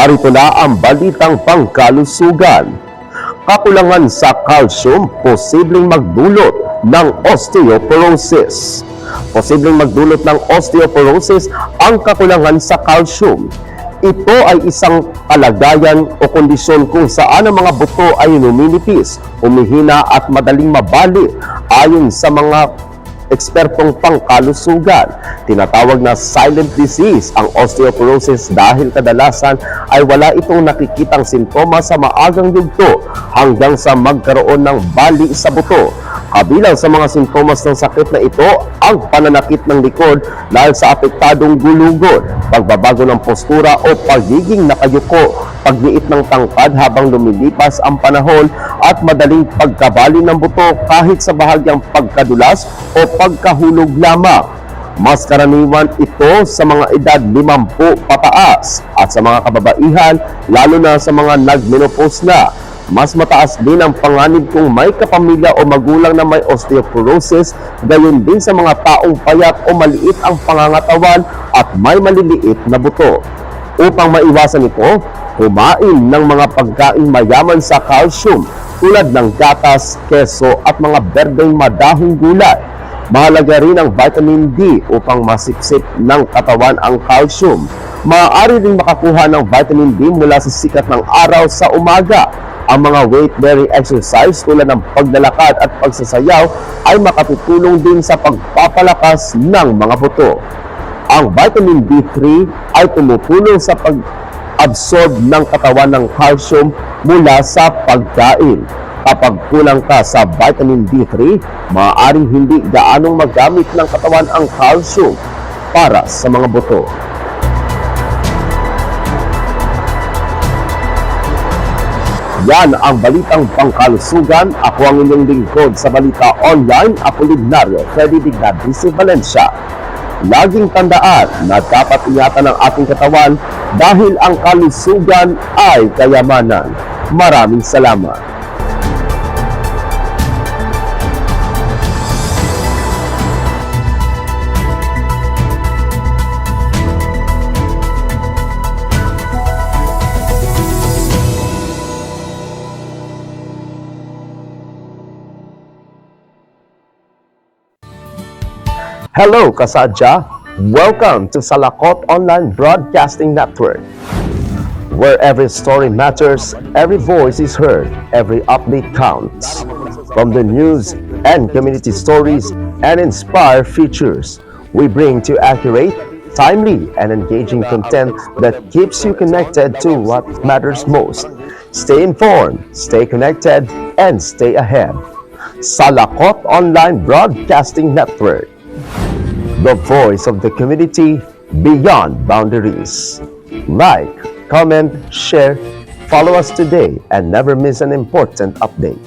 Narito na ang balitang pangkalusugan. Kakulangan sa calcium posibleng magdulot ng osteoporosis. Posibleng magdulot ng osteoporosis ang kakulangan sa calcium. Ito ay isang kalagayan o kondisyon kung saan ang mga buto ay numinipis, humihina at madaling mabali ayon sa mga ekspertong pangkalusugan. Tinatawag na silent disease ang osteoporosis dahil kadalasan ay wala itong nakikitang sintomas sa maagang yugto hanggang sa magkaroon ng bali sa buto. Kabilang sa mga sintomas ng sakit na ito ang pananakit ng likod dahil sa apektadong gulugod, pagbabago ng postura o pagiging nakayuko, pagliit ng tangkad habang lumilipas ang panahon at madaling pagkabali ng buto kahit sa bahagyang pagkadulas o pagkahulog lamang. Mas karaniwan ito sa mga edad 50 pataas at sa mga kababaihan, lalo na sa mga nagmenopause na. Mas mataas din ang panganib kung may kapamilya o magulang na may osteoporosis, gayon din sa mga taong payat o maliit ang pangangatawan at may maliliit na buto. Upang maiwasan ito, kumain ng mga pagkain mayaman sa calcium tulad ng gatas, keso at mga berdeng madahong gulay. Mahalaga rin ang vitamin D upang masipsip ng katawan ang calcium. Maaari rin makakuha ng vitamin D mula sa sikat ng araw sa umaga. Ang mga weight-bearing exercise tulad ng paglalakad at pagsasayaw ay makatutulong din sa pagpapalakas ng mga buto. Ang vitamin D3 ay tumutulong sa pag-absorb ng katawan ng calcium mula sa pagkain. Kapag kulang ka sa vitamin D3, maaaring hindi gaanong magamit ng katawan ang calcium para sa mga buto. Yan ang balitang pangkalusugan. Ako ang inyong lingkod sa Balita Online, Apolinario Freddy Dignadisi Valencia. Laging tandaan na dapat ingatan ang ating katawan dahil ang kalusugan ay kayamanan. Maraming salamat. Hello, Kasadya! Welcome to Salakot Online Broadcasting Network, where every story matters, every voice is heard, every update counts. From the news and community stories and inspire features, we bring to accurate, timely, and engaging content that keeps you connected to what matters most. Stay informed, stay connected, and stay ahead. Salakot Online Broadcasting Network, the voice of the community beyond boundaries. Like, comment, share, follow us today and never miss an important update.